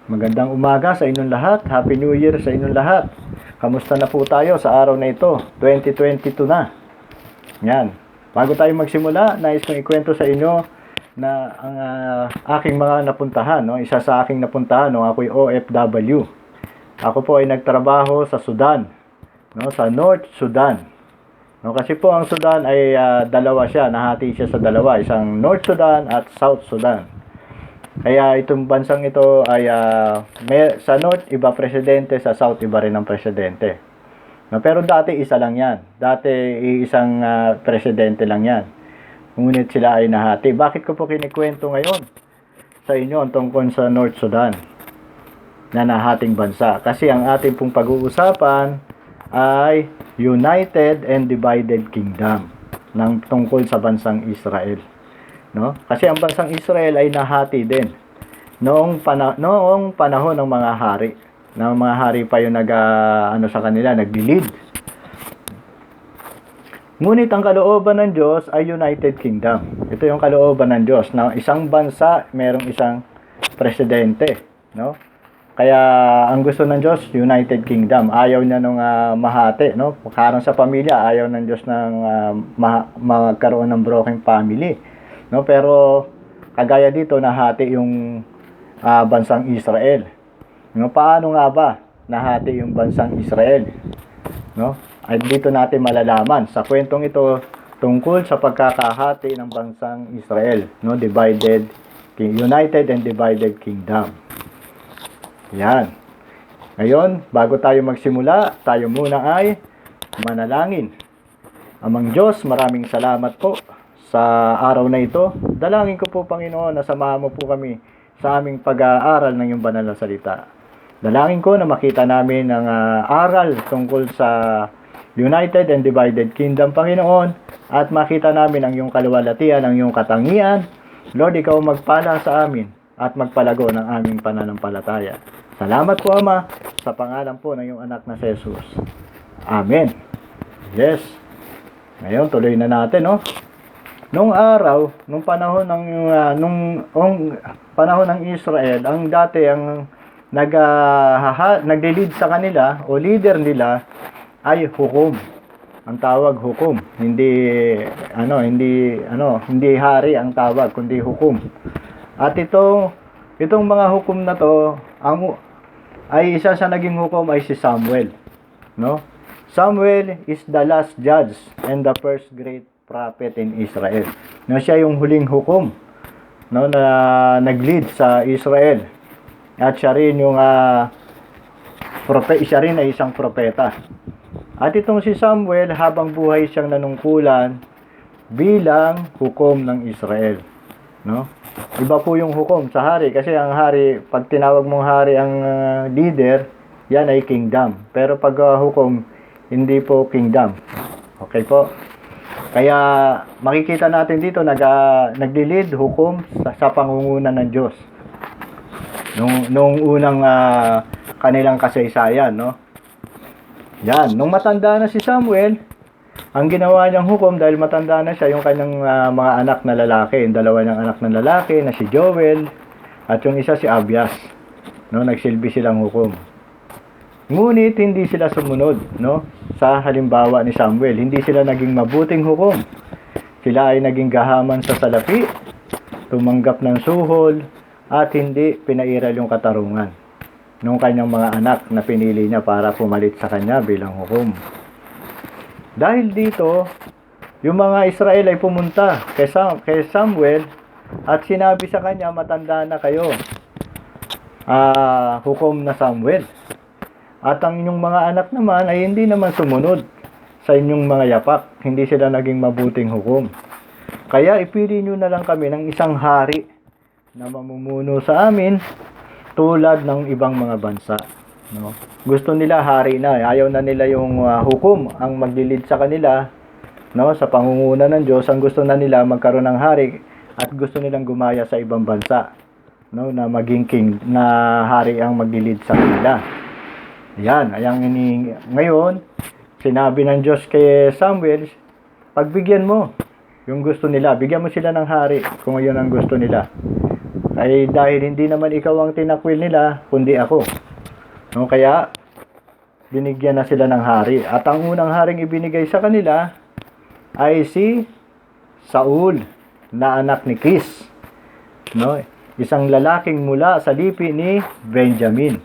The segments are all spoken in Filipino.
Magandang umaga sa inyong lahat. Happy New Year sa inyong lahat. Kamusta na po tayo sa araw na ito? 2022 na. Yan. Bago tayo magsimula, nais kong ikwento sa inyo na ang aking mga napuntahan. No? Isa sa aking napuntahan, no? Ako'y OFW. Ako po ay nagtrabaho sa Sudan. No? Sa North Sudan. No? Kasi po ang Sudan ay dalawa siya. Nahati siya sa dalawa. Isang North Sudan at South Sudan. Kaya itong bansang ito ay sa North iba presidente, sa South iba rin ang presidente. No, pero dati isa lang yan. Dati isang presidente lang yan. Ngunit sila ay nahati. Bakit ko po kinikwento ngayon sa inyo ang tungkol sa North Sudan na nahating bansa? Kasi ang ating pong pag-uusapan ay United and Divided Kingdom ng tungkol sa bansang Israel. No? Kasi ang bansang Israel ay nahati din noong panahon ng mga hari. Ng mga hari pa yung sa kanila, nagdi-lead. Ngunit ang kalooban ng Diyos ay United Kingdom. Ito yung kalooban ng Diyos na isang bansa, merong isang presidente, no? Kaya ang gusto ng Diyos, United Kingdom. Ayaw niya nung mahati, no? Parang sa pamilya, ayaw ng Diyos ng magkaroon ng broken family. No, pero kagaya dito nahati yung bansang Israel. No, paano nga ba nahati yung bansang Israel? No? Ay dito natin malalaman sa kwentong ito tungkol sa pagkakahati ng bansang Israel, no, United and Divided Kingdom. Yan. Ngayon, bago tayo magsimula, tayo muna ay manalangin. Amang Diyos, maraming salamat po sa araw na ito. Dalangin ko po, Panginoon, na samahan mo po kami sa aming pag-aaral ng iyong banal na salita. Dalangin ko na makita namin ang aral tungkol sa United and Divided Kingdom, Panginoon, at makita namin ang iyong kaluwalhatian, ang iyong katangian. Lord, ikaw magpala sa amin at magpalago ng aming pananampalataya. Salamat po, Ama, sa pangalan po ng iyong anak na si Jesus. Amen. Yes. Ngayon, tuloy na natin, no? Nung araw, nung panahon ng Israel, ang dati ang nagli-lead sa kanila o leader nila ay hukom. Ang tawag hukom, hindi hari ang tawag kundi hukom. At itong mga hukom na to, isa sa naging hukom ay si Samuel, no? Samuel is the last judge and the first great prophet in Israel. No, siya yung huling hukom, no, na nag-lead sa Israel. At siya rin siya rin ay isang propeta. At itong si Samuel, habang buhay siyang nanungkulan bilang hukom ng Israel, no? Iba po yung hukom sa hari, kasi ang hari, pag tinawag mong hari ang leader, yan ay kingdom. Pero pag hukom, hindi po kingdom. Okay po? Kaya makikita natin dito nagli-lead hukom sa pangunguna ng Diyos. Nung unang kanilang kasaysayan, no? Yan, nung matanda na si Samuel, ang ginawa niyang hukom dahil matanda na siya, yung kanyang mga anak na lalaki, yung dalawa niyang anak na lalaki na si Joel at yung isa si Abias, no? Nagsilbi silang hukom. Ngunit hindi sila sumunod, no? Sa halimbawa ni Samuel, hindi sila naging mabuting hukom. Sila ay naging gahaman sa salapi, tumanggap ng suhol, at hindi pinairal yung katarungan ng kanyang mga anak na pinili niya para pumalit sa kanya bilang hukom. Dahil dito, yung mga Israel ay pumunta kay Samuel at sinabi sa kanya, matanda na kayo, hukom na Samuel. At ang inyong mga anak naman ay hindi naman sumunod sa inyong mga yapak. Hindi sila naging mabuting hukom. Kaya ipili nyo na lang kami ng isang hari na mamumuno sa amin tulad ng ibang mga bansa. No? Gusto nila hari na. Ayaw na nila yung hukom ang maglilid sa kanila, no? Sa pangunguna ng Diyos. Ang gusto na nila magkaroon ng hari at gusto nilang gumaya sa ibang bansa, no? Na maging king, na hari ang maglilid sa kanila. Yan, ngayon, sinabi ng Diyos kay Samuel, pagbigyan mo yung gusto nila, bigyan mo sila ng hari kung yun ang gusto nila. ay dahil hindi naman ikaw ang tinakwil nila, kundi ako. No, kaya binigyan na sila ng hari. At ang unang haring ibinigay sa kanila ay si Saul, na anak ni Kis. No, isang lalaking mula sa lipi ni Benjamin.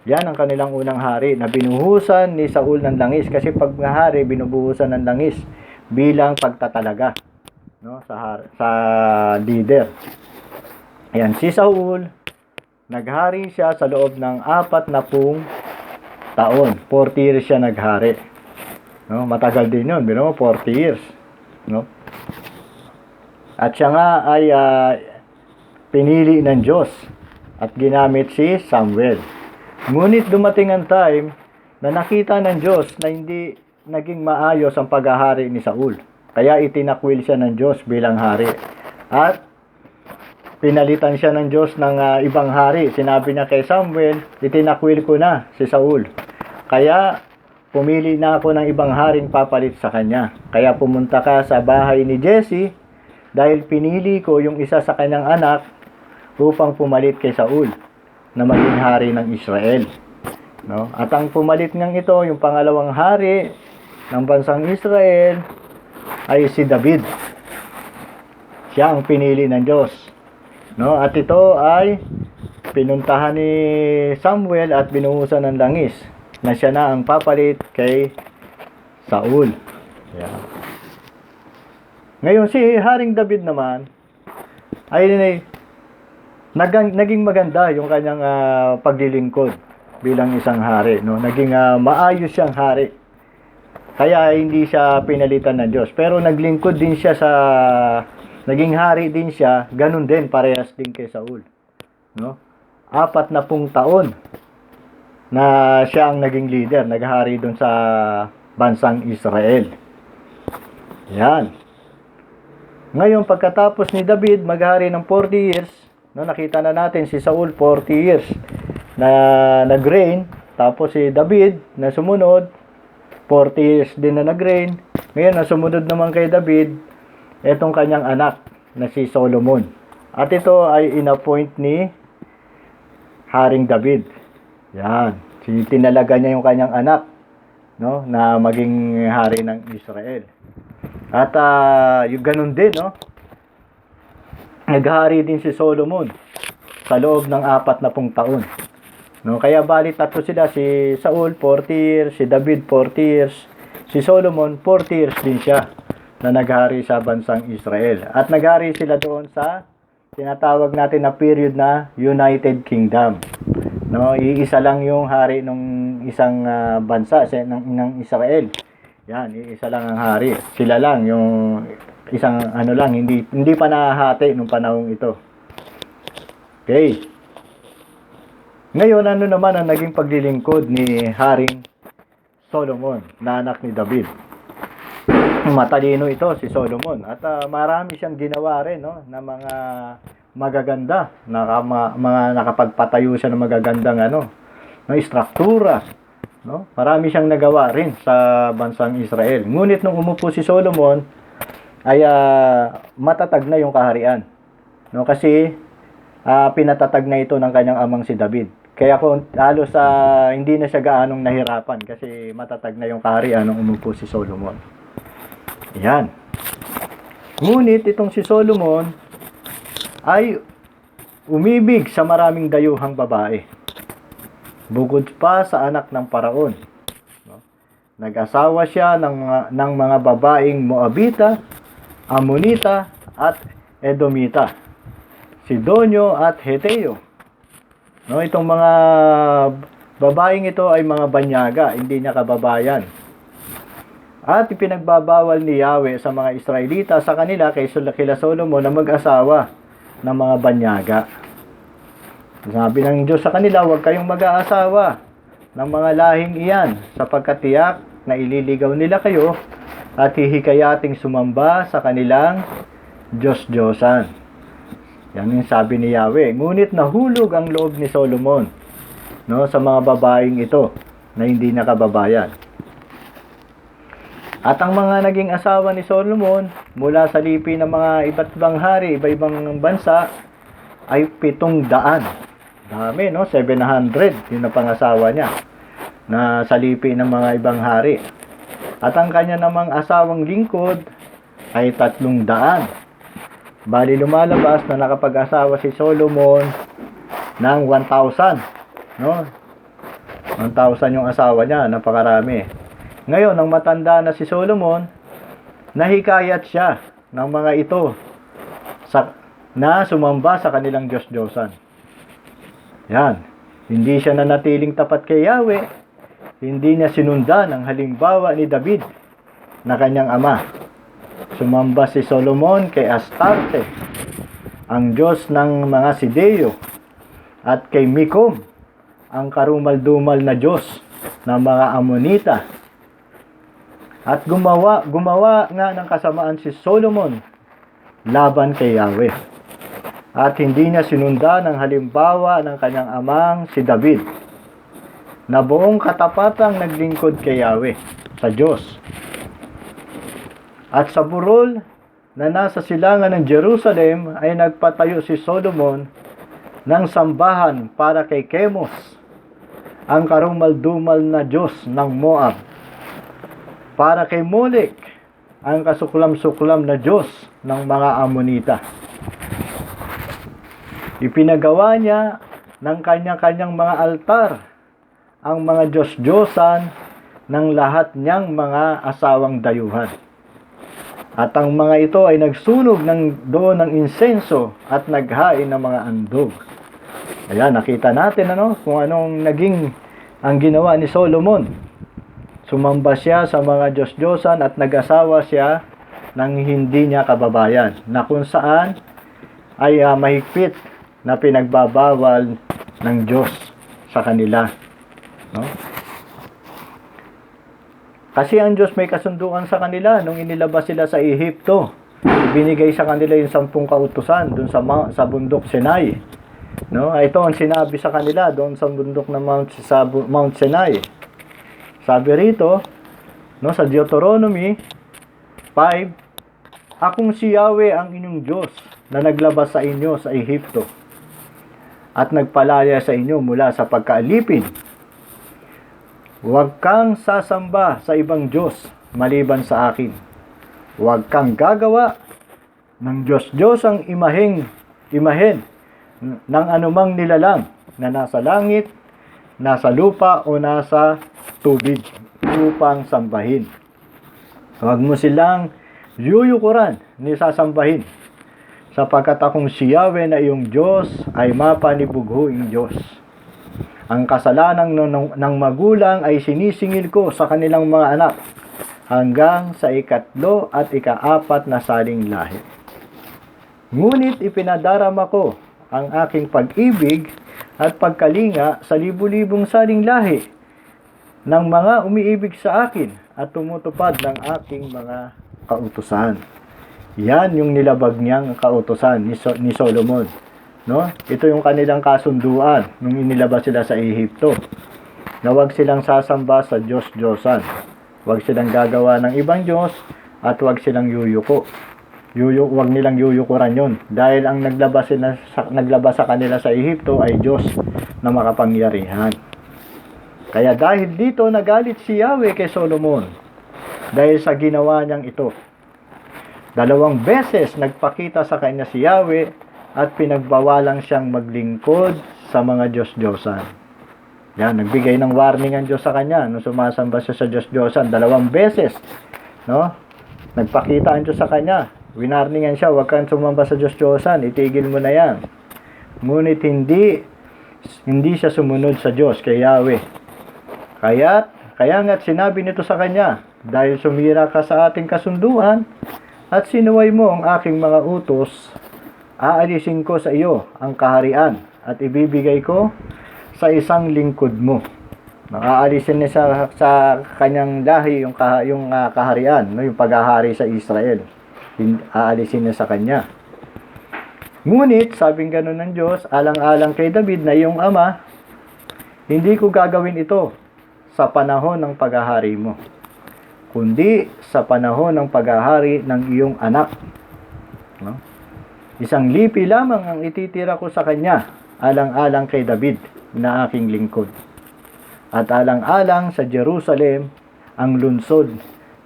Yan ang kanilang unang hari na binuhusan ni Saul ng langis, kasi pag hari binubuhusan ng langis bilang pagtatalaga, no, sa leader. Ayan, si Saul naghari siya sa loob ng 40 taon. 40 years siya naghari. No, matagal din 'yon, bino 40 years, no? At siya nga ay pinili ng Diyos at ginamit si Samuel. Ngunit dumating ang time na nakita ng Diyos na hindi naging maayos ang paghahari ni Saul. Kaya itinakwil siya ng Diyos bilang hari. At pinalitan siya ng Diyos ng ibang hari. Sinabi niya kay Samuel, itinakwil ko na si Saul. Kaya pumili na ako ng ibang haring papalit sa kanya. Kaya pumunta ka sa bahay ni Jesse dahil pinili ko yung isa sa kanyang anak upang pumalit kay Saul na maging hari ng Israel. No? At ang pumalit niyang ito, yung pangalawang hari ng bansang Israel, ay si David. Siya ang pinili ng Diyos. No? At ito ay pinuntahan ni Samuel at binuhusan ng langis na siya na ang papalit kay Saul. Yeah. Ngayon, si Haring David naman ay naging maganda yung kanyang paglilingkod bilang isang hari, no? Naging maayos siyang hari. Kaya hindi siya pinalitan ng Diyos. Pero naglingkod din siya naging hari din siya, ganun din, parehas din kay Saul, no? 40 taon na siya ang naging leader, naghari doon sa bansang Israel. Yan. Ngayon, pagkatapos ni David maghari ng 40 years, no, nakita na natin si Saul 40 years na nag-reign, tapos si David na sumunod 40 years din na nag-reign. Ngayon, na sumunod naman kay David etong kanyang anak na si Solomon. At ito ay inappoint ni Haring David. Yan, tinalaga niya yung kanyang anak, no, na maging hari ng Israel. At yung ganun din, no, naghari din si Solomon sa loob ng 40 taon. No, kaya bali tatlo sila, si Saul 40 years, si David 40 years, si Solomon 40 years din siya na naghari sa bansang Israel. At naghari sila doon sa tinatawag natin na period na United Kingdom. No, iisa lang yung hari ng isang bansa ng Israel. Yan, iisa lang ang hari. Sila lang yung isang lang, hindi pa nahahati nung panahong ito. Okay. Ngayon, ano naman ang naging paglilingkod ni Haring Solomon, na anak ni David? Matalino ito si Solomon, at marami siyang ginawa rin, no, na mga magaganda, mga nakapagpatayo siya ng magagandang na istruktura, no? Marami siyang nagawa rin sa bansang Israel. Ngunit nung umupo si Solomon ay matatag na yung kaharian, no? Kasi pinatatag na ito ng kanyang amang si David. Kaya kung halos hindi na siya gaanong nahirapan kasi matatag na yung kaharian nung umupo si Solomon. Yan. Ngunit itong si Solomon ay umibig sa maraming dayuhang babae, bukod pa sa anak ng paraon. No? Nag-asawa siya ng mga babaeng Moabita, Amonita at Edomita, Sidonyo at Heteo. No, itong mga babaeng ito ay mga banyaga, hindi niya kababayan. At ipinagbabawal ni Yahweh sa mga Israelita sa kanila kila Solomon na mag-asawa ng mga banyaga. Sabi ng Diyos sa kanila, huwag kayong mag-aasawa ng mga lahing iyan, sapagkat tiyak na ililigaw nila kayo at hihikayating sumamba sa kanilang Diyos-Diyosan. Yan yung sabi ni Yahweh. Ngunit nahulog ang loob ni Solomon, no, sa mga babaeng ito na hindi nakababayan. At ang mga naging asawa ni Solomon mula sa lipi ng mga iba't ibang hari, iba-ibang bansa, ay 700. Dami, no? 700 yung napangasawa niya na salipi ng mga ibang hari. At ang kanya namang asawang lingkod ay 300. Bali lumalabas na nakapag-asawa si Solomon ng 1,000, no? 1,000 yung asawa niya, napakarami. Ngayon, nang matanda na si Solomon, nahikayat siya ng mga ito na sumamba sa kanilang Diyos-Diyosan. Yan. Hindi siya nanatiling tapat kay Yahweh. Hindi niya sinundan ang halimbawa ni David na kanyang ama. Sumamba si Solomon kay Astarte, ang Diyos ng mga Sideo, at kay Mikom, ang karumal-dumal na Diyos ng mga Amonita. At gumawa nga ng kasamaan si Solomon laban kay Yahweh. At hindi niya sinundan ang halimbawa ng kanyang amang si David, na buong katapatang naglingkod kay Yahweh sa Diyos. At sa burol na nasa silangan ng Jerusalem ay nagpatayo si Solomon ng sambahan para kay Chemos, ang karumal-dumal na Diyos ng Moab, para kay Molek, ang kasuklam-suklam na Diyos ng mga Amonita. Ipinagawa niya ng kanya-kanyang mga altar ang mga Diyos-Diyosan ng lahat niyang mga asawang dayuhan. At ang mga ito ay nagsunog doon ng insenso at naghain ng mga andog. Ayan, nakita natin kung anong naging ang ginawa ni Solomon. Sumamba siya sa mga Diyos-Diyosan at nag-asawa siya ng hindi niya kababayan, na kung saan ay mahigpit na pinagbabawal ng Diyos sa kanila. No? Kasi ang Diyos may kasunduan sa kanila nung inilabas sila sa Ehipto. Binigay sa kanila yung 10 kautusan doon sa bundok Sinai. No? Ito ang sinabi sa kanila doon sa bundok na Mount Sinai. Sabi rito, no, sa Deuteronomy 5, akong si Yahweh ang inyong Diyos na naglabas sa inyo sa Ehipto at nagpalaya sa inyo mula sa pagkaalipin. Huwag kang sasamba sa ibang Diyos maliban sa akin. Huwag kang gagawa ng Diyos-Diyos ang imahen ng anumang nilalang na nasa langit, nasa lupa o nasa tubig upang sambahin. Huwag mo silang yuyukuran ni sasambahin, sapagkat akong si Yahweh na iyong Diyos ay mapanibughuing Diyos. Ang kasalanan ng magulang ay sinisingil ko sa kanilang mga anak hanggang sa 3 at 4 na saling lahi. Ngunit ipinadarama ko ang aking pag-ibig at pagkalinga sa libu-libong saling lahi ng mga umiibig sa akin at tumutupad ng aking mga kautusan. Yan yung nilabag niyang kautusan ni Solomon. No? Ito yung kanilang kasunduan nung inilabas sila sa Ehipto. Na huwag silang sasamba sa Diyos-Diyosan. Huwag silang gagawa ng ibang Diyos at huwag silang yuyuko. Huwag nilang yuyukuran yun. Dahil ang naglabas sa kanila sa Ehipto ay Diyos na makapangyarihan. Kaya dahil dito nagalit si Yahweh kay Solomon dahil sa ginawa niyang ito. 2 beses nagpakita sa kanya si Yahweh at pinagbawalang siyang maglingkod sa mga Diyos-Diyosan. Yan, nagbigay ng warning ang Diyos sa kanya nung sumasamba siya sa Diyos-Diyosan. 2 beses, no? Nagpakita ang Diyos sa kanya. Winarningan siya, huwag kang sumamba sa Diyos-Diyosan, itigil mo na yan. Ngunit hindi siya sumunod sa Diyos, kay Yahweh. Kaya nga't sinabi nito sa kanya, dahil sumira ka sa ating kasunduan at sinuway mo ang aking mga utos, aalisin ko sa iyo ang kaharian at ibibigay ko sa isang lingkod mo. Aalisin niya sa kanyang lahi yung kaharian, no, yung paghahari sa Israel. Aalisin niya sa kanya. Ngunit, sabing ganun ng Diyos, alang-alang kay David na iyong ama, hindi ko gagawin ito sa panahon ng paghahari mo, kundi sa panahon ng paghahari ng iyong anak. No? Isang lipi lamang ang ititira ko sa kanya, alang-alang kay David na aking lingkod. At alang-alang sa Jerusalem ang lungsod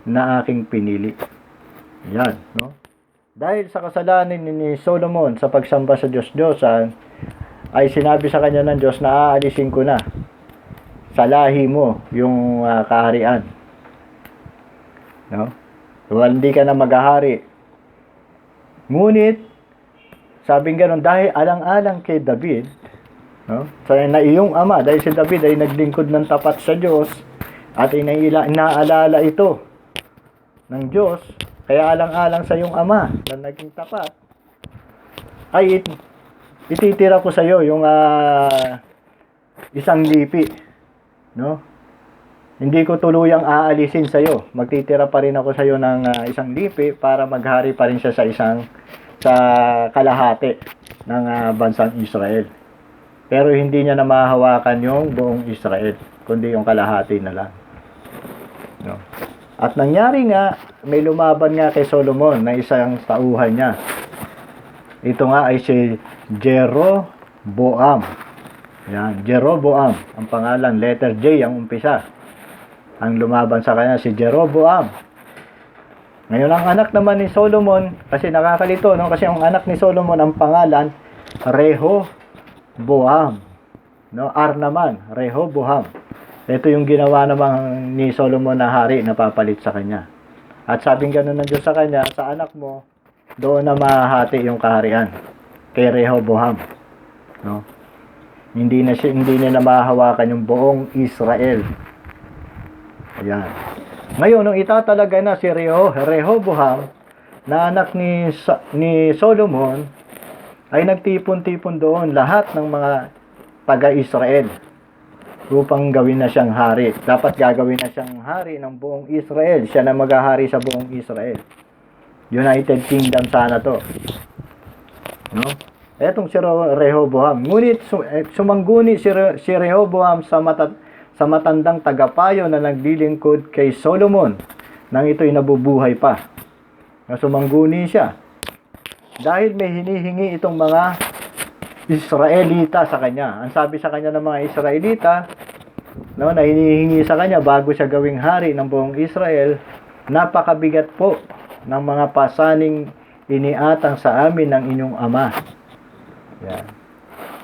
na aking pinili. Yan, no? Dahil sa kasalanan ni Solomon sa pagsamba sa Diyos-Diyosan, ay sinabi sa kanya ng Diyos na aalisin ko na sa lahi mo yung kaharian. No? Well, hindi ka na maghahari. Ngunit, sabing gano'n, dahil alang-alang kay David, no? So, na iyong ama, dahil si David ay naglingkod ng tapat sa Diyos, at inaalala ito ng Diyos, kaya alang-alang sa iyong ama na naging tapat, ay ititira ko sa iyo yung isang lipi, no? Hindi ko tuluyang aalisin sa iyo. Magtitira pa rin ako sa iyo ng isang lipi para maghari pa rin siya sa kalahati ng bansang Israel. Pero hindi niya na mahahawakan yung buong Israel, kundi yung kalahati na lang. No? At nangyari nga, may lumaban nga kay Solomon na isang tauhan niya. Ito nga ay si Jeroboam. Yan, Jeroboam. Ang pangalan, letter J ang umpisa. Ang lumaban sa kanya, si Jeroboam. Ngayon, ang anak naman ni Solomon, kasi nakakalito, no? Kasi ang anak ni Solomon, ang pangalan, Rehoboam. No? naman, Rehoboam. Ito yung ginawa naman ni Solomon na hari na papalit sa kanya. At sabing gano'n ng Diyos sa kanya, sa anak mo, doon na mahati yung kaharian kay Rehoboam. No? Hindi na mahahawakan yung buong Israel. Ayan. Ngayon, nung itatalaga na si Rehoboam, na anak ni Solomon, ay nagtipon-tipon doon lahat ng mga taga-Israel upang gawin na siyang hari. Dapat gagawin na siyang hari ng buong Israel. Siya na maghahari sa buong Israel. United Kingdom sana to. No? Etong si Rehoboam. Ngunit sumangguni si Rehoboam sa matandang tagapayo na naglilingkod kay Solomon nang ito'y nabubuhay pa. Sumangguni siya. Dahil may hinihingi itong mga Israelita sa kanya. Ang sabi sa kanya ng mga Israelita, no, na hinihingi sa kanya bago siya gawing hari ng buong Israel, napakabigat po ng mga pasaning iniatang sa amin ng inyong ama. Yan.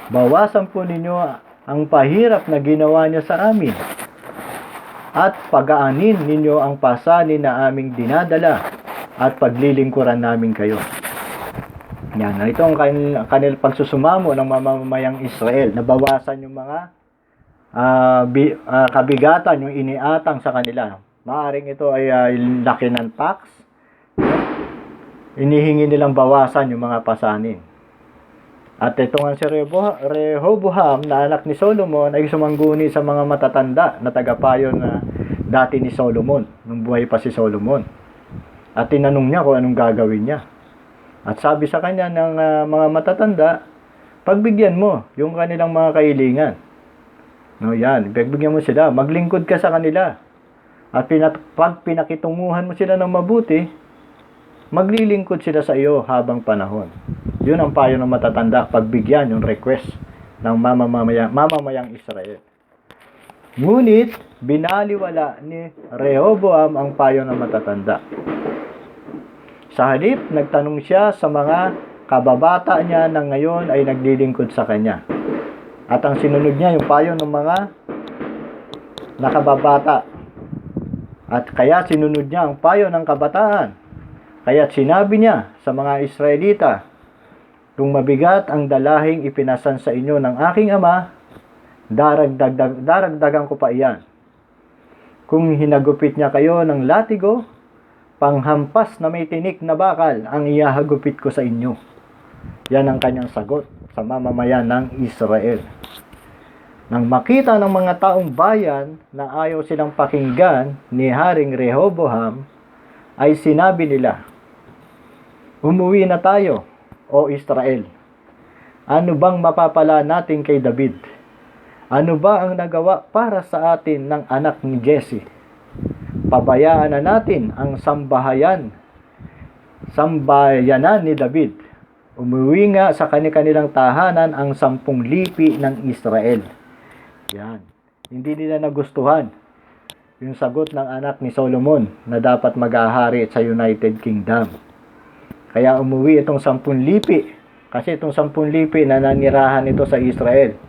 Bawasan po ninyo ang pahirap na ginawa niyo sa amin at pagaanin ninyo ang pasanin na aming dinadala at paglilingkuran namin kayo. Yan. Ito ang kanil pagsusumamo ng mamamayang Israel. Nabawasan yung mga kabigatan, yung iniatang sa kanila. Maaring ito ay laki ng tax. Inihingi nilang bawasan yung mga pasanin. At ito nga si Rehoboam na anak ni Solomon ay sumangguni sa mga matatanda na tagapayo na dati ni Solomon, nung buhay pa si Solomon. At tinanong niya kung anong gagawin niya. At sabi sa kanya ng mga matatanda, pagbigyan mo yung kanilang mga kahilingan. No, yan, pagbigyan mo sila, maglingkod ka sa kanila. At pag pinakitunguhan mo sila ng mabuti, maglilingkod sila sa iyo habang panahon. Yun ang payo ng matatanda, pagbigyan yung request ng mamamayang Israel. Ngunit, binaliwala ni Rehoboam ang payo ng matatanda. Sa halip, nagtanong siya sa mga kababata niya na ngayon ay naglilingkod sa kanya. At ang sinunod niya, yung payo ng mga nakababata. At kaya sinunod niya ang payo ng kabataan. Kaya't sinabi niya sa mga Israelita, kung mabigat ang dalahing ipinasan sa inyo ng aking ama, daragdagan ko pa iyan. Kung hinagupit niya kayo ng latigo, panghampas na may tinik na bakal ang iyahagupit ko sa inyo. Yan ang kanyang sagot sa mamamayan ng Israel. Nang makita ng mga taong bayan na ayaw silang pakinggan ni Haring Rehoboam, ay sinabi nila, umuwi na tayo, o Israel. Ano bang mapapala natin kay David? Ano ba ang nagawa para sa atin ng anak ni Jesse? Pabayaan na natin ang sambayanan ni David Umuwi nga sa kanilang tahanan ang 10 lipi ng Israel. Yan. Hindi nila nagustuhan yung sagot ng anak ni Solomon na dapat mag-ahari sa United Kingdom. Kaya umuwi itong 10 lipi. Kasi itong 10 lipi na nanirahan ito sa Israel.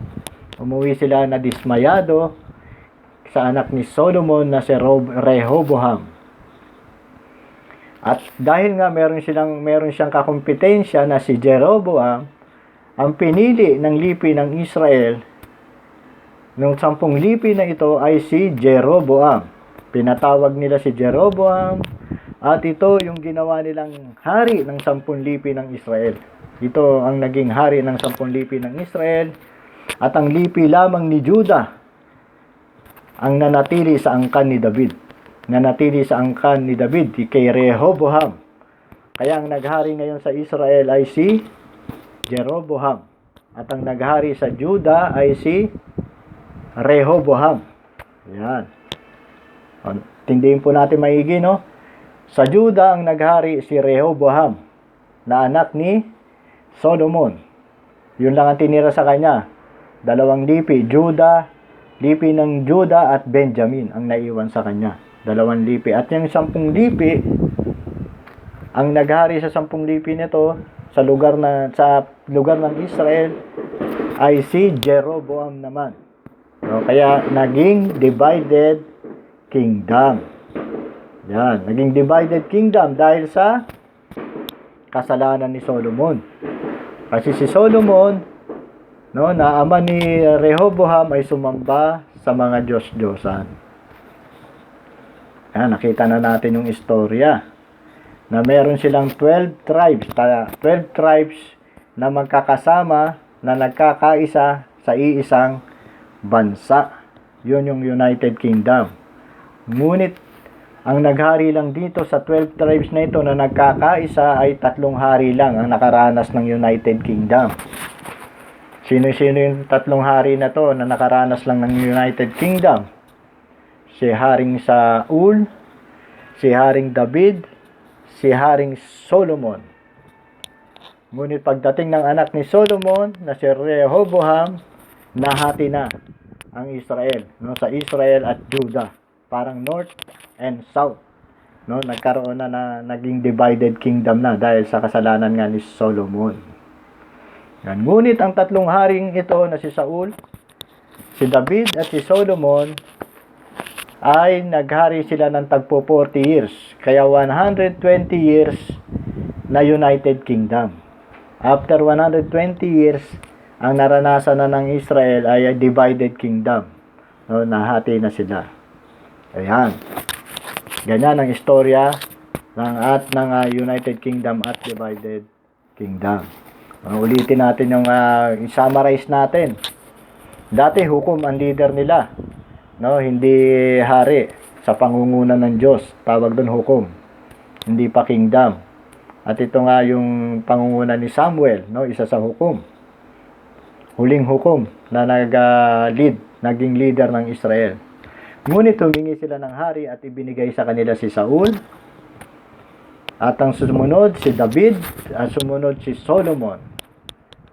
Umuwi sila na dismayado sa anak ni Solomon na si Rehoboam. At dahil nga meron siyang kakumpetensya na si Jeroboam, ang pinili ng lipi ng Israel nung 10 lipi na ito ay si Jeroboam. Pinatawag nila si Jeroboam at ito yung ginawa nilang hari ng 10 lipi ng Israel. Ito ang naging hari ng 10 lipi ng Israel at ang lipi lamang ni Judah ang nanatili sa angkan ni David. Nanatili sa angkan ni David kay Rehoboam. Kaya ang naghari ngayon sa Israel ay si Jeroboam. At ang naghari sa Judah ay si Rehoboam. Yan. Tindihin po natin maigi, no? Sa Judah ang naghari si Rehoboam na anak ni Solomon. Yun lang ang tinira sa kanya. 2 lipi, lipi ng Judah at Benjamin ang naiwan sa kanya. 2 lipi. At yung 10 lipi, ang naghari sa 10 lipi nito sa lugar ng Israel ay si Jeroboam naman. No, kaya naging divided kingdom. Yan, naging divided kingdom dahil sa kasalanan ni Solomon. Kasi si Solomon, no, na ama ni Rehoboam ay sumamba sa mga Diyos-Diyosan. Nakita na natin yung istorya na meron silang 12 tribes na magkakasama na nagkakaisa sa iisang bansa. Yun yung United Kingdom. Ngunit ang naghari lang dito sa 12 tribes na ito na nagkakaisa ay 3 hari lang ang nakaranas ng United Kingdom. Sino-sino yung 3 hari na to na nakaranas lang ng United Kingdom? Si Haring Saul, si Haring David, si Haring Solomon. Ngunit pagdating ng anak ni Solomon na si Rehoboam, nahati na ang Israel, no, sa Israel at Judah, parang north and south. No, nagkaroon na naging divided kingdom na dahil sa kasalanan nga ni Solomon. Yan. Ngunit ang 3 haring ito na si Saul, si David at si Solomon ay naghari sila ng tagpo 40 years. Kaya 120 years na United Kingdom. After 120 years, ang naranasan na ng Israel ay divided kingdom. No, nahati na sila. Ayan. Ganyan ang istorya ng United Kingdom at divided kingdom. Ulitin natin yung summarize natin. Dati hukom ang leader nila. No, hindi hari sa pangunguna ng Diyos. Tawag doon hukom. Hindi pa kingdom. At ito nga yung pangunguna ni Samuel, no, isa sa hukom. Huling hukom na naging leader ng Israel. Ngunit humingi sila ng hari at ibinigay sa kanila si Saul. At ang sumunod si David at sumunod si Solomon.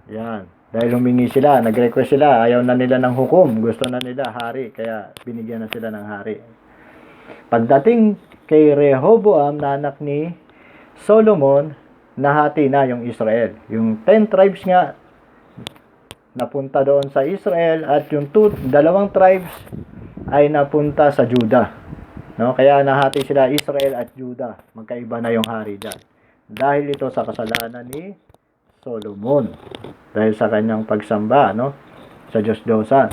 Yan. Dahil humingi sila, nag-request sila, ayaw na nila ng hukom, gusto na nila hari, kaya binigyan na sila ng hari. Pagdating kay Rehoboam na anak ni Solomon, nahati na yung Israel. Yung 10 tribes nga napunta doon sa Israel at yung 2 tribes ay napunta sa Judah. No, kaya nahati sila Israel at Judah. Magkaiba na yung hari diyan. Dahil ito sa kasalanan ni Solomon. Dahil sa kanyang pagsamba, no, sa Diyos-Diyosan.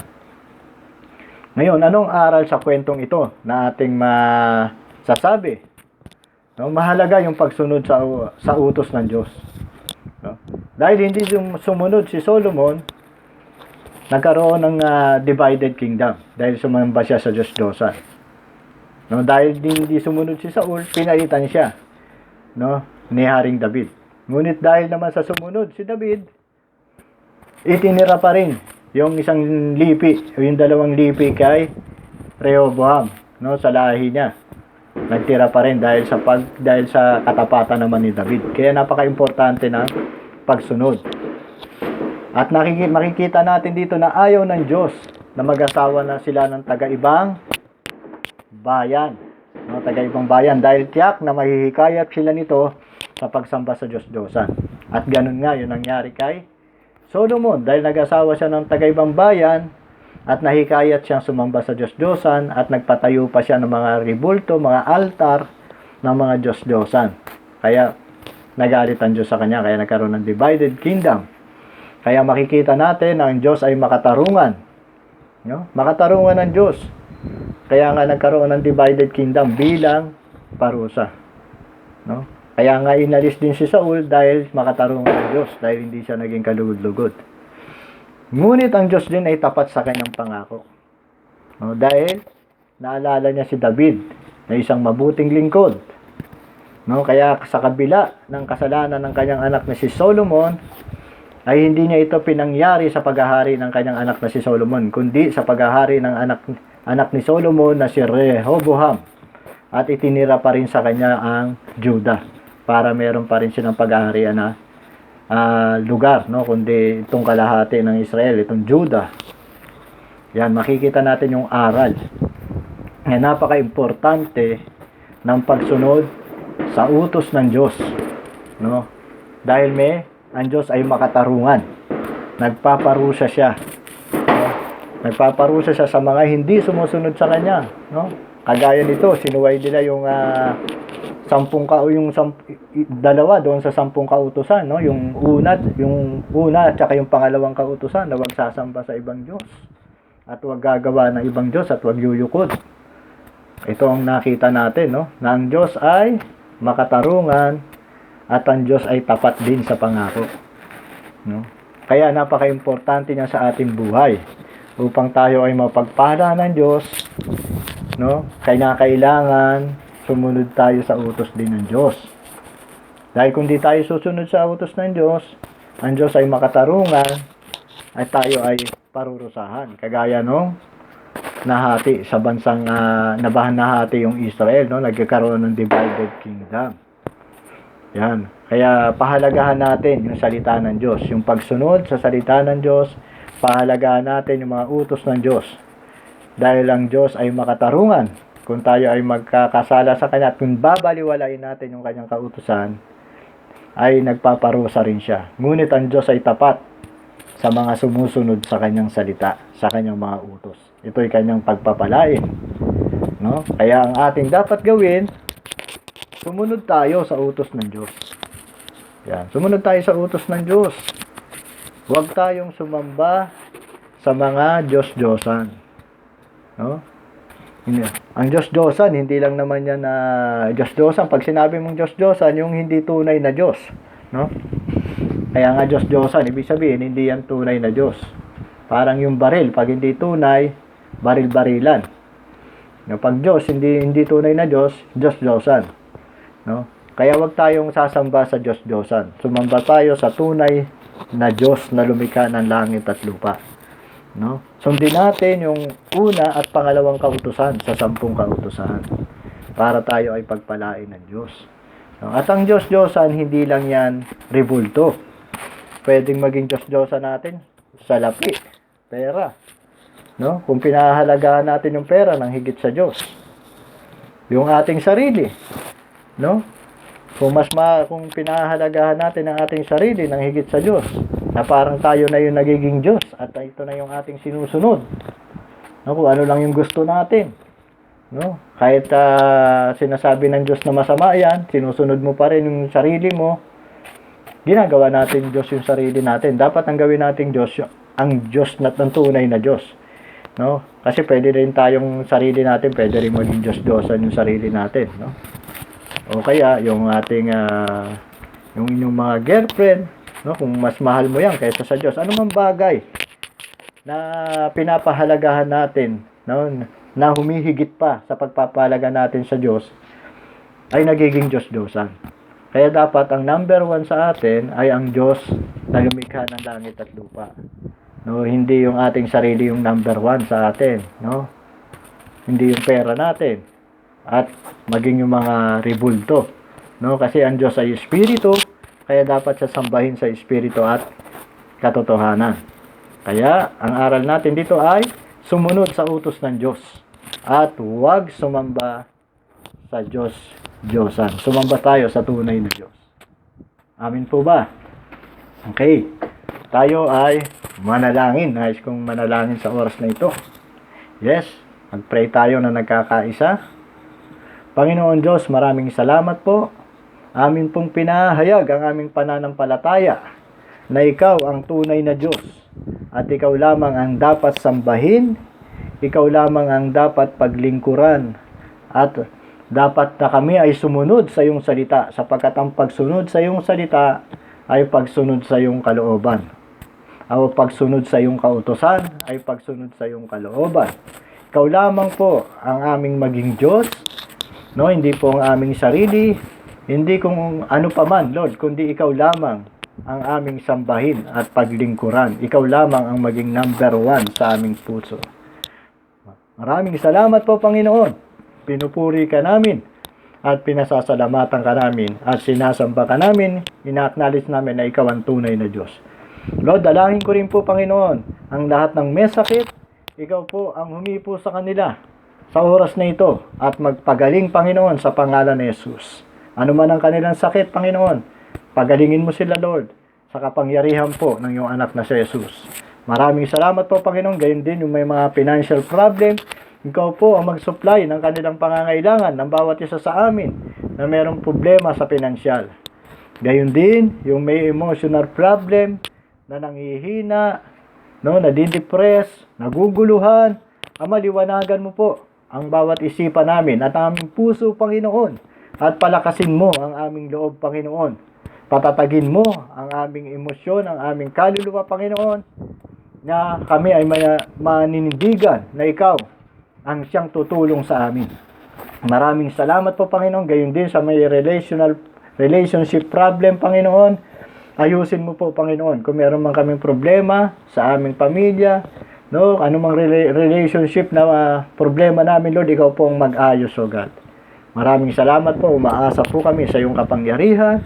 Ngayon, anong aral sa kwentong ito na ating masasabi? No, mahalaga yung pagsunod sa utos ng Diyos. No? Dahil hindi sumunod si Solomon, nagkaroon ng divided kingdom dahil sumamba siya sa Diyos-Diyosan. No, dahil hindi sumunod si Saul, pinalitan siya, no, ni Haring David. Ngunit dahil naman sa sumunod si David, itinira pa rin yung isang lipi, yung 2 lipi kay Rehoboam, no, sa lahi niya. Nagtira pa rin dahil sa katapatan naman ni David. Kaya napaka-importante na pagsunod. At makikita natin dito na ayaw ng Diyos na mag-asawa na sila ng taga-ibang bayan. No, taga-ibang bayan. Dahil tiyak na mahihikayat sila nito sa pagsamba sa Diyos-Diyosan. At ganun nga yung nangyari kay Solomon. Dahil nag-asawa siya ng taga-ibang bayan at nahikayat siyang sumamba sa Diyos-Diyosan at nagpatayo pa siya ng mga ribulto, mga altar ng mga Diyos-Diyosan. Kaya nagalit ang Diyos sa kanya. Kaya nagkaroon ng divided kingdom. Kaya makikita natin na ang Diyos ay makatarungan. No? Makatarungan ang Diyos. Kaya nga nagkaroon ng divided kingdom bilang parusa. No? Kaya nga inalis din si Saul dahil makatarungan ang Diyos. Dahil hindi siya naging kalugod-lugod. Ngunit ang Diyos din ay tapat sa kanyang pangako. No? Dahil naalala niya si David na isang mabuting lingkod. No? Kaya sa kabila ng kasalanan ng kanyang anak na si Solomon, ay hindi niya ito pinangyari sa paghahari ng kanyang anak na si Solomon, kundi sa paghahari ng anak ni Solomon na si Rehoboam. At itinira pa rin sa kanya ang Judah para meron pa rin silang paghaharian na lugar, no? Kundi itong kalahati ng Israel, itong Judah. Yan, makikita natin yung aral na napaka-importante ng pagsunod sa utos ng Diyos, no? Dahil ang Diyos ay makatarungan. Nagpaparusa siya. No? Nagpaparusa siya sa mga hindi sumusunod sa kanya. No? Kagaya nito, sinuway nila yung dalawa doon sa 10 kautusan. No? Yung una at saka yung pangalawang kautusan na huwag sasamba sa ibang Diyos. At huwag gagawa ng ibang Diyos at huwag yuyukod. Ito ang nakita natin, no? Na ang Diyos ay makatarungan at ang Diyos ay tapat din sa pangako. No? Kaya napaka-importante niya sa ating buhay. Upang tayo ay mapagpala ng Diyos, no? Kailangan sumunod tayo sa utos din ng Diyos. Dahil kung di tayo susunod sa utos ng Diyos, ang Diyos ay makatarungan at tayo ay parurusahan. Kagaya nung nahati sa bansang nahati yung Israel, no? Nagkakaroon ng divided kingdom. Yan. Kaya pahalagahan natin yung salita ng Diyos. Yung pagsunod sa salita ng Diyos, pahalagahan natin yung mga utos ng Diyos. Dahil ang Diyos ay makatarungan. Kung tayo ay magkakasala sa Kanya at kung babaliwalain natin yung Kanyang kautusan, ay nagpaparusa rin siya. Ngunit ang Diyos ay tapat sa mga sumusunod sa Kanyang salita, sa Kanyang mga utos. Ito ay Kanyang pagpapalain. No? Kaya ang ating dapat gawin, sumunod tayo sa utos ng Diyos. Yan. Sumunod tayo sa utos ng Diyos. Huwag tayong sumamba sa mga Diyos-Diyosan. No? Ang Diyos-Diyosan, hindi lang naman yan na Diyos-Diyosan. Pag sinabi mong Diyos-Diyosan, yung hindi tunay na Diyos. No? Kaya nga Diyos-Diyosan, ibig sabihin, hindi yan tunay na Diyos. Parang yung baril, pag hindi tunay, baril-barilan. No? Pag Diyos, hindi tunay na Diyos, Diyos-Diyosan. No? Kaya wag tayong sasamba sa Diyos-Diyosan. Sumamba tayo sa tunay na Diyos na lumikha ng langit at lupa. No? Sundin natin yung una at pangalawang kautusan sa 10 kautusan para tayo ay pagpalain ng Diyos. No? At ang Diyos-Diyosan, hindi lang yan ribulto. Pwedeng maging Diyos-Diyosan natin salapi, pera. No? Kung pinahahalagahan natin yung pera ng higit sa Diyos. Yung ating sarili. No? Kung pinahahalagahan natin ang ating sarili ng higit sa Diyos, na parang tayo na yung nagiging Diyos at ito na yung ating sinusunod. No? Kung ano lang yung gusto natin. No? Kahit sinasabi ng Diyos na masama yan, sinusunod mo pa rin yung sarili mo, ginagawa natin Diyos yung sarili natin. Dapat ang gawin natin Diyos, ang Diyos na tunay na Diyos. No? Kasi pwede rin tayong sarili natin, pwede rin maging Diyos-Diyosan yung sarili natin. No? O kaya yung ating yung inyong mga girlfriend, no, kung mas mahal mo yan kaysa sa Diyos, ano man bagay na pinapahalagahan natin, no, na humihigit pa sa pagpapahalaga natin sa Diyos, ay nagiging Diyos-Diyosan. Kaya dapat ang number 1 sa atin ay ang Diyos na lumikha ng langit at lupa. No, hindi yung ating sarili yung number 1 sa atin, no? Hindi yung pera natin. At maging yung mga ribulto, no? Kasi ang Diyos ay espiritu Kaya dapat siya sambahin sa espiritu at katotohanan. Kaya, ang aral natin dito ay sumunod sa utos ng Diyos at huwag sumamba sa Diyos-Diyosan. Sumamba tayo sa tunay na Diyos. Amin po ba? Okay. Tayo ay manalangin. Nais kong manalangin sa oras na ito. Yes. Mag-pray tayo na nagkakaisa. Panginoon Diyos, maraming salamat po. Amin pong pinahayag ang aming pananampalataya na ikaw ang tunay na Diyos at ikaw lamang ang dapat sambahin, ikaw lamang ang dapat paglingkuran at dapat na kami ay sumunod sa iyong salita sapagkat ang pagsunod sa iyong salita ay pagsunod sa iyong kalooban. O pagsunod sa iyong kautusan ay pagsunod sa iyong kalooban. Ikaw lamang po ang aming maging Diyos, no? Hindi po ang aming sarili, hindi kung ano pa man, Lord, kundi ikaw lamang ang aming sambahin at paglingkuran. Ikaw lamang ang maging number 1 sa aming puso. Maraming salamat po, Panginoon. Pinupuri ka namin at pinasasalamatan ka namin at sinasamba ka namin, ina-acknowledge namin na ikaw ang tunay na Diyos. Lord, dalangin ko rin po, Panginoon, ang lahat ng may sakit, ikaw po ang humipo sa kanila sa oras na ito at magpagaling, Panginoon, sa pangalan ni Jesus. Ano man ang kanilang sakit, Panginoon, pagalingin mo sila, Lord, sa kapangyarihan po ng iyong anak na si Jesus. Maraming salamat po, Panginoon. Gayon din yung may mga financial problem, ikaw po ang mag-supply ng kanilang pangangailangan ng bawat isa sa amin na mayroong problema sa pinansyal. Gayon din yung may emotional problem na nanghihina, no, nadidepress, naguguluhan. Ama, liwanagan mo po ang bawat isipan namin at aming puso, Panginoon, at palakasin mo ang aming loob, Panginoon. Patatagin mo ang aming emosyon, ang aming kaluluwa, Panginoon, na kami ay maninindigan na ikaw ang siyang tutulong sa amin. Maraming salamat po, Panginoon. Gayon din sa may relationship problem, Panginoon. Ayusin mo po, Panginoon, kung meron man kaming problema sa aming pamilya, no, anumang relationship na problema namin, Lord, ikaw po ang mag-ayos, O God. Maraming salamat po. Umaasa po kami sa iyong kapangyarihan.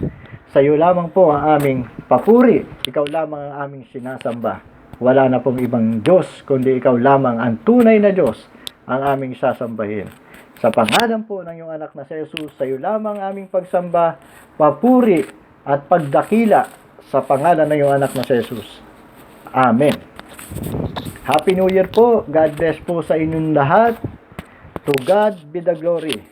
Sa iyo lamang po ang aming papuri. Ikaw lamang ang aming sinasamba. Wala na pong ibang Diyos, kundi ikaw lamang ang tunay na Diyos ang aming sasambahin. Sa pangalan po ng iyong anak na si Jesus, sa iyo lamang aming pagsamba, papuri at pagdakila sa pangalan ng iyong anak na si Jesus. Amen. Happy New Year po. God bless po sa inyong lahat. To God be the glory.